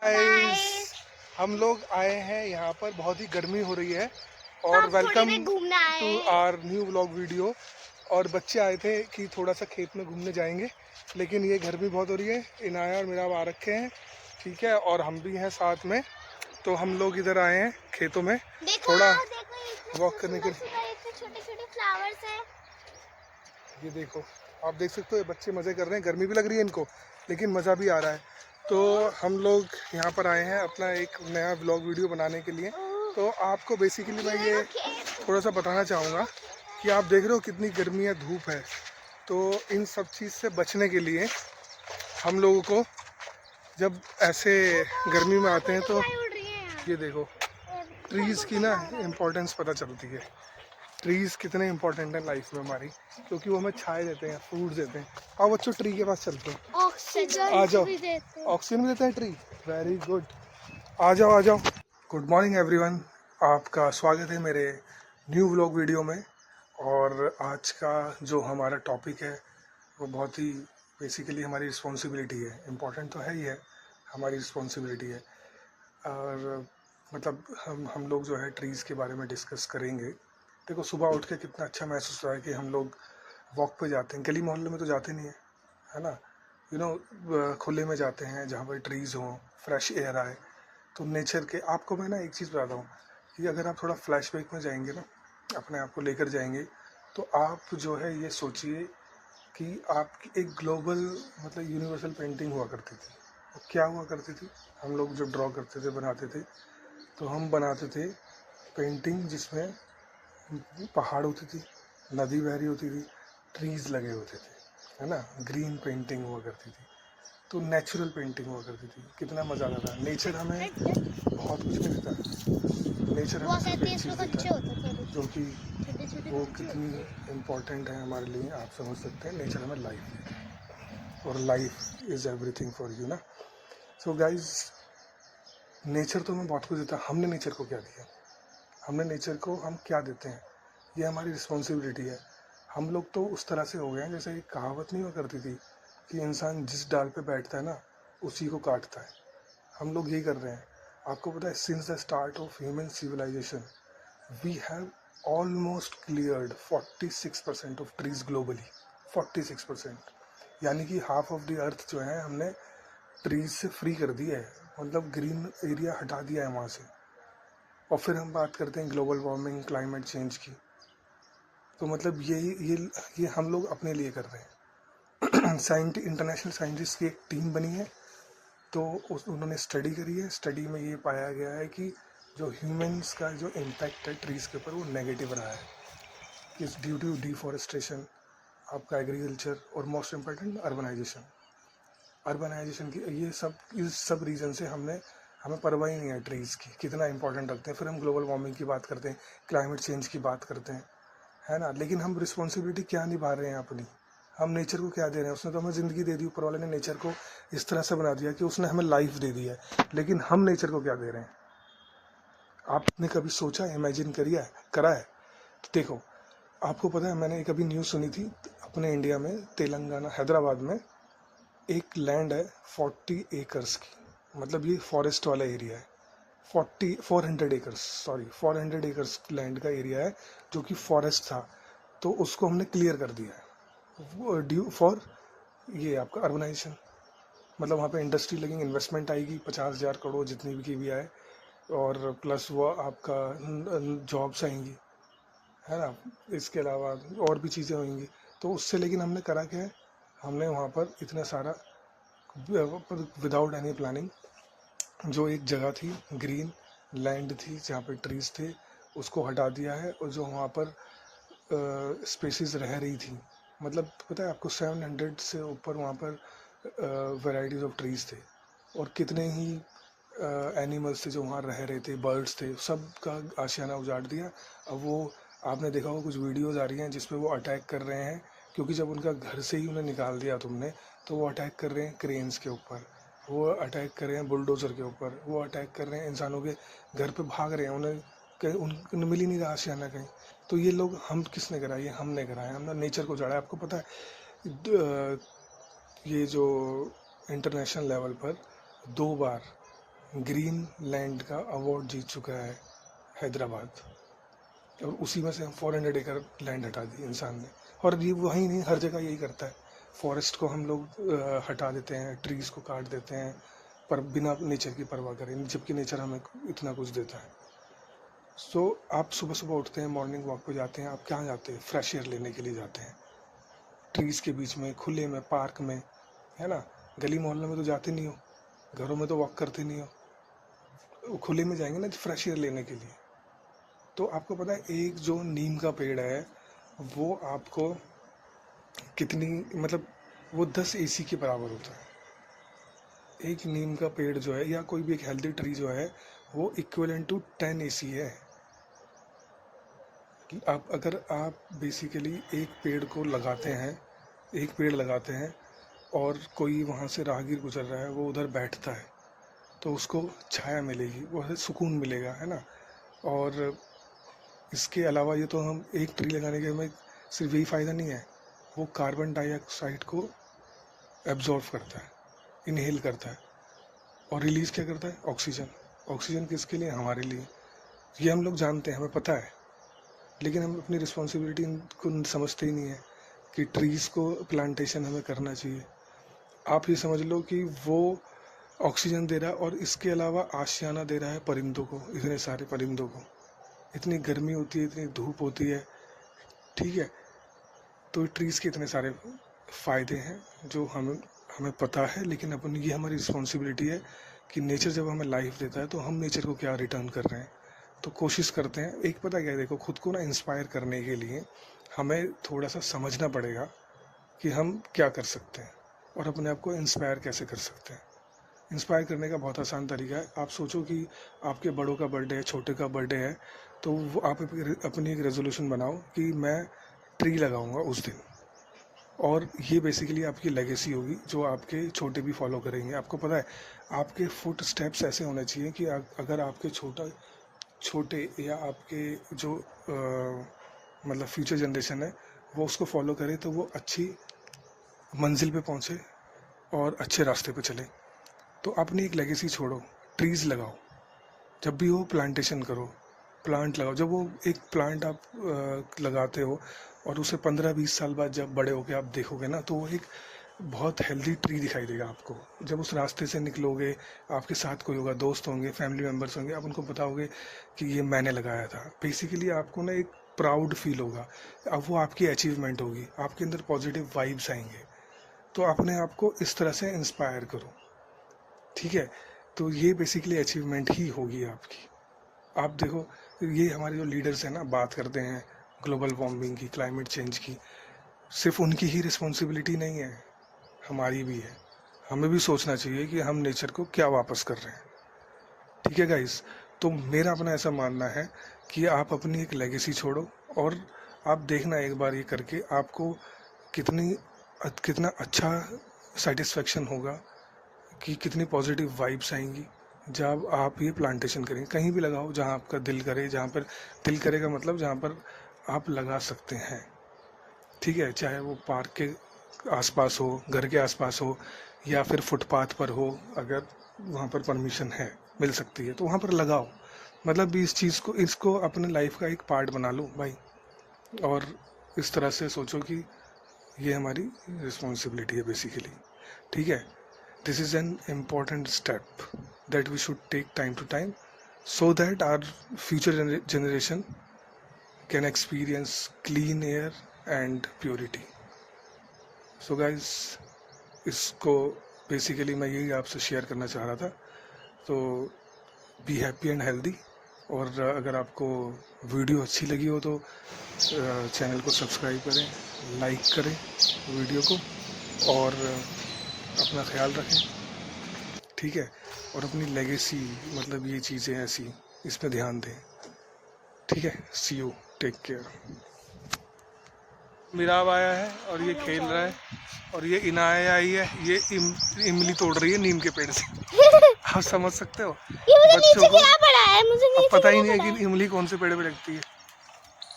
Guys, guys हम लोग आए हैं यहाँ पर। बहुत ही गर्मी हो रही है और हम थोड़ी वेलकम देर घूमने आए टू हैं। Our new vlog video. और बच्चे आए थे कि थोड़ा सा खेत में घूमने जाएंगे, लेकिन ये गर्मी बहुत हो रही है। इनाया और मेरा आ रखे हैं, ठीक है, और हम भी हैं साथ में। तो हम लोग इधर आए हैं खेतों में देखो थोड़ा आओ देखो वॉक इतने करने के सुंदर लिए। सुंदर इतने छोटे छोटे फ्लावर्स हैं। ये देखो, आप देख सकते हो, ये बच्चे मज़े कर रहे हैं। गर्मी भी लग रही है इनको, लेकिन मज़ा भी आ रहा है। तो हम लोग यहाँ पर आए हैं अपना एक नया व्लॉग वीडियो बनाने के लिए। तो आपको बेसिकली मैं ये ये देखो खेत। थोड़ा सा बताना चाहूँगा कि आप देख रहे हो कितनी गर्मी है, धूप है। तो इन सब चीज़ से बचने के लिए हम लोगों को, जब ऐसे गर्मी में आते हैं, तो बटरफ्लाई उड़ रही है यहाँ। ये देखो, ट्रीज़ की ना इम्पोर्टेंस पता चलती है। ट्रीज़ कितने इंपॉर्टेंट हैं लाइफ में हमारी, क्योंकि वो हमें छाए देते हैं, फ्रूट्स देते हैं। आओ बच्चों, ट्री के पास चलते हैं। ऑक्सीजन आ जाओ, भी देते हैं। ऑक्सीजन भी देते हैं ट्री। वेरी गुड, आ जाओ आ जाओ। गुड मॉर्निंग एवरीवन, आपका स्वागत है मेरे न्यू व्लॉग वीडियो में। और आज का जो हमारा टॉपिक है वो बहुत ही बेसिकली हमारी रिस्पॉन्सिबिलिटी है। इम्पॉर्टेंट तो है ही है, हमारी रिस्पॉन्सिबिलिटी है। और मतलब हम लोग जो है ट्रीज़ के बारे में डिस्कस करेंगे। देखो, सुबह उठ के कितना अच्छा महसूस होता है कि हम लोग वॉक पे जाते हैं। गली मोहल्ले में तो जाते नहीं है, है ना। खुले में जाते हैं जहाँ पर ट्रीज़ हों, फ्रेश एयर आए। तो नेचर के, आपको मैं ना एक चीज़ बताता हूँ कि अगर आप थोड़ा फ्लैशबैक में जाएंगे ना, अपने आप को लेकर जाएंगे, तो आप जो है ये सोचिए कि आपकी एक ग्लोबल, मतलब यूनिवर्सल पेंटिंग हुआ करती थी। वो क्या हुआ करती थी? हम लोग जब ड्रॉ करते थे, बनाते थे, तो हम बनाते थे पेंटिंग जिसमें पहाड़ होती थी, नदी बह रही होती थी, ट्रीज़ लगे होते थे, है ना। ग्रीन पेंटिंग हुआ करती थी, तो नेचुरल पेंटिंग हुआ करती थी। कितना मज़ा आता था। नेचर हमें बहुत कुछ नहीं देता, नेचर वो हमें सिर्फ कहते हैं एक इसमें चीज़ देता कच्चे है, होते थोड़े जो कि छोटे छोटे वो कच्चे कितनी होते हैं। इम्पोर्टेंट है हमारे लिए, आप समझ सकते हैं। नेचर हमें लाइफ देता है, और life is everything for you ना। सो गाइज, नेचर तो हमें बहुत कुछ देता है। हमने नेचर को क्या दिया? हमने नेचर को हम क्या देते हैं? ये हमारी रिस्पॉन्सिबिलिटी है। हम लोग तो उस तरह से हो गए हैं, जैसे एक कहावत नहीं हुआ करती थी कि इंसान जिस डाल पे बैठता है ना, उसी को काटता है। हम लोग यही कर रहे हैं। आपको पता है, since the start of human civilisation we have almost cleared 46% of trees globally. 46%, यानी कि हाफ ऑफ द अर्थ जो है हमने ट्रीज से फ्री कर दिया है, मतलब ग्रीन एरिया हटा दिया है वहाँ से। और फिर हम बात करते हैं ग्लोबल वार्मिंग, क्लाइमेट चेंज की। तो मतलब ये हम लोग अपने लिए कर रहे हैं। इंटरनेशनल साइंटिस्ट की एक टीम बनी है, तो उन्होंने स्टडी करी है। स्टडी में ये पाया गया है कि जो ह्यूमंस का जो इम्पैक्ट है ट्रीज़ के ऊपर, वो नेगेटिव रहा है। इस ड्यू टू डिफॉरेस्टेशन, आपका एग्रीकल्चर, और मोस्ट इम्पोर्टेंट अर्बनाइजेशन की। इस सब रीज़न से हमें परवाह ही नहीं है ट्रीज़ की कितना इंपॉर्टेंट रखते हैं। फिर हम ग्लोबल वार्मिंग की बात करते हैं, क्लाइमेट चेंज की बात करते हैं, है ना। लेकिन हम रिस्पॉन्सिबिलिटी क्या निभा रहे हैं अपनी? हम नेचर को क्या दे रहे हैं? उसने तो हमें ज़िंदगी दे दी, ऊपर वाले ने नेचर को इस तरह से बना दिया कि उसने हमें लाइफ दे दी है, लेकिन हम नेचर को क्या दे रहे हैं? आपने कभी सोचा, इमेजिन करा है? तो देखो, आपको पता है, मैंने एक अभी न्यूज़ सुनी थी, अपने इंडिया में तेलंगाना हैदराबाद में एक लैंड है 40 एकर्स की, मतलब ये फॉरेस्ट वाला एरिया है। 400 एकर्स लैंड का एरिया है जो कि फॉरेस्ट था। तो उसको हमने क्लियर कर दिया है ड्यू फॉर ये आपका अर्बनाइजेशन। मतलब वहाँ पे इंडस्ट्री लगेंगी, इन्वेस्टमेंट आएगी 50,000 करोड़ जितनी भी की भी आए, और प्लस वो आपका जॉब्स आएंगी, है ना। इसके अलावा और भी चीज़ें होंगी। तो उससे, लेकिन हमने करा क्या है, हमने वहाँ पर इतना सारा विदाउट एनी प्लानिंग, जो एक जगह थी, ग्रीन लैंड थी जहाँ पर ट्रीज थे, उसको हटा दिया है। और जो वहाँ पर स्पेसीज रह रही थी, मतलब पता है आपको, 700 से ऊपर वहाँ पर वैरायटीज़ ऑफ ट्रीज थे। और कितने ही एनिमल्स थे जो वहाँ रह रहे थे, बर्ड्स थे, सब का आशियाना उजाड़ दिया। अब वो, आपने देखा होगा कुछ वीडियोस आ रही हैं जिसपे वो अटैक कर रहे हैं, क्योंकि जब उनका घर से ही उन्हें निकाल दिया तुमने, तो वो अटैक कर रहे हैं क्रेन्स के ऊपर, वो अटैक कर रहे हैं बुलडोज़र के ऊपर, वो अटैक कर रहे हैं इंसानों के घर पे, भाग रहे हैं। उन्हें कहीं उन्हें मिल ही नहीं रहा आशियाना कहीं। तो ये लोग, हम किसने करा? ये हमने करा है, हमने नेचर को उजाड़ा है। आपको पता है, ये जो इंटरनेशनल लेवल पर 2 बार ग्रीन लैंड का अवार्ड जीत चुका है हैदराबाद, और उसी में से हम 400 एकड़ लैंड हटा दी इंसान ने। और ये वहीं नहीं, हर जगह यही करता है। फॉरेस्ट को हम लोग हटा देते हैं, ट्रीज़ को काट देते हैं, पर बिना नेचर की परवाह करें, जबकि नेचर हमें इतना कुछ देता है। सो आप सुबह सुबह उठते हैं, मॉर्निंग वॉक पे जाते हैं, आप कहाँ जाते हैं? फ्रेश एयर लेने के लिए जाते हैं, ट्रीज़ के बीच में, खुले में, पार्क में, है ना। गली मोहल्ले में तो जाते नहीं हो, घरों में तो वॉक करते नहीं हो, खुले में जाएंगे ना फ्रेश एयर लेने के लिए। तो आपको पता है एक जो नीम का पेड़ है वो आपको कितनी, मतलब वो 10 AC के बराबर होता है। एक नीम का पेड़ जो है, या कोई भी एक हेल्दी ट्री जो है, वो इक्विवेलेंट टू 10 AC है। अगर आप बेसिकली एक पेड़ को लगाते हैं, एक पेड़ लगाते हैं और कोई वहाँ से राहगीर गुजर रहा है, वो उधर बैठता है, तो उसको छाया मिलेगी, वो सुकून मिलेगा, है ना। और इसके अलावा ये तो हम एक ट्री लगाने के हमें सिर्फ यही फ़ायदा नहीं है, वो कार्बन डाइऑक्साइड को एब्जॉर्व करता है, इनहेल करता है, और रिलीज़ क्या करता है? ऑक्सीजन। ऑक्सीजन किसके लिए? हमारे लिए। ये हम लोग जानते हैं, हमें पता है, लेकिन हम अपनी रिस्पॉन्सिबिलिटी को समझते ही नहीं है कि ट्रीज़ को प्लांटेशन हमें करना चाहिए। आप ये समझ लो कि वो ऑक्सीजन दे रहा है और इसके अलावा आशियाना दे रहा है परिंदों को, इतने सारे परिंदों को। इतनी गर्मी होती है, इतनी धूप होती है, ठीक है। तो ट्रीज़ के इतने सारे फ़ायदे हैं जो हमें पता है, लेकिन अपन, ये हमारी रिस्पॉन्सिबिलिटी है कि नेचर जब हमें लाइफ देता है तो हम नेचर को क्या रिटर्न कर रहे हैं। तो कोशिश करते हैं। एक पता क्या है, देखो, खुद को ना इंस्पायर करने के लिए हमें थोड़ा सा समझना पड़ेगा कि हम क्या कर सकते हैं और अपने आप को इंस्पायर कैसे कर सकते हैं। इंस्पायर करने का बहुत आसान तरीका है। आप सोचो कि आपके बड़ों का बर्थडे है, छोटे का बर्थडे है, तो वो आप अपनी एक रेजोल्यूशन बनाओ कि मैं ट्री लगाऊंगा उस दिन, और ये बेसिकली आपकी लेगेसी होगी जो आपके छोटे भी फॉलो करेंगे। आपको पता है, आपके फुट स्टेप्स ऐसे होने चाहिए कि अगर आपके छोटे या आपके जो मतलब फ्यूचर जनरेशन है वो उसको फॉलो करे, तो वो अच्छी मंजिल पे पहुँचे और अच्छे रास्ते पे चले। तो अपनी एक लेगेसी छोड़ो, ट्रीज़ लगाओ, जब भी हो प्लांटेशन करो, प्लांट लगाओ। जब वो एक प्लांट आप लगाते हो और उसे 15-20 साल बाद जब बड़े होके आप देखोगे ना, तो वो एक बहुत हेल्दी ट्री दिखाई देगा आपको। जब उस रास्ते से निकलोगे, आपके साथ कोई होगा, दोस्त होंगे, फैमिली मेम्बर्स होंगे, आप उनको बताओगे कि ये मैंने लगाया था। बेसिकली आपको ना एक प्राउड फील होगा, अब वो आपकी अचीवमेंट होगी, आपके अंदर पॉजिटिव वाइब्स आएंगे। तो अपने आप को इस तरह से इंस्पायर करो, ठीक है। तो ये बेसिकली अचीवमेंट ही होगी आपकी। आप देखो, ये हमारे जो लीडर्स हैं ना, बात करते हैं ग्लोबल वार्मिंग की, क्लाइमेट चेंज की, सिर्फ उनकी ही रिस्पॉन्सिबिलिटी नहीं है, हमारी भी है। हमें भी सोचना चाहिए कि हम नेचर को क्या वापस कर रहे हैं, ठीक है गाइस। तो मेरा अपना ऐसा मानना है कि आप अपनी एक लेगेसी छोड़ो, और आप देखना एक बार ये करके आपको कितना अच्छा सेटिस्फेक्शन होगा, कि कितनी पॉजिटिव वाइब्स आएंगी जब आप ये प्लांटेशन करेंगे। कहीं भी लगाओ जहाँ आपका दिल करे, जहाँ पर दिल करेगा मतलब जहाँ पर आप लगा सकते हैं, ठीक है। चाहे वो पार्क के आसपास हो, घर के आसपास हो, या फिर फुटपाथ पर हो, अगर वहाँ पर परमिशन है, मिल सकती है, तो वहाँ पर लगाओ। मतलब भी इस चीज़ को, इसको अपने लाइफ का एक पार्ट बना लो भाई, और इस तरह से सोचो कि ये हमारी रिस्पॉन्सिबिलिटी है बेसिकली, ठीक है। This is an important step that we should take time to time, so that our future generation can experience clean air and purity. So guys, इसको बेसिकली मैं यही आपसे शेयर करना चाह रहा था। तो बी हैप्पी एंड हेल्दी, और अगर आपको वीडियो अच्छी लगी हो तो चैनल को सब्सक्राइब करें, लाइक करें वीडियो को, और अपना ख्याल रखें, ठीक है। और अपनी लेगेसी, मतलब ये चीज़ें ऐसी, इस पर ध्यान दें, ठीक है। सी यू, टेक केयर। मिराब आया है और ये खेल रहा है, और ये इनाया आई है, ये इमली तोड़ रही है नीम के पेड़ से। आप समझ सकते हो, ये मुझे बच्चों नीचे को गिरा पड़ा है, मुझे अब नीचे पता ही गिरा नहीं है पड़ा कि इमली कौन से पेड़ पे लगती है।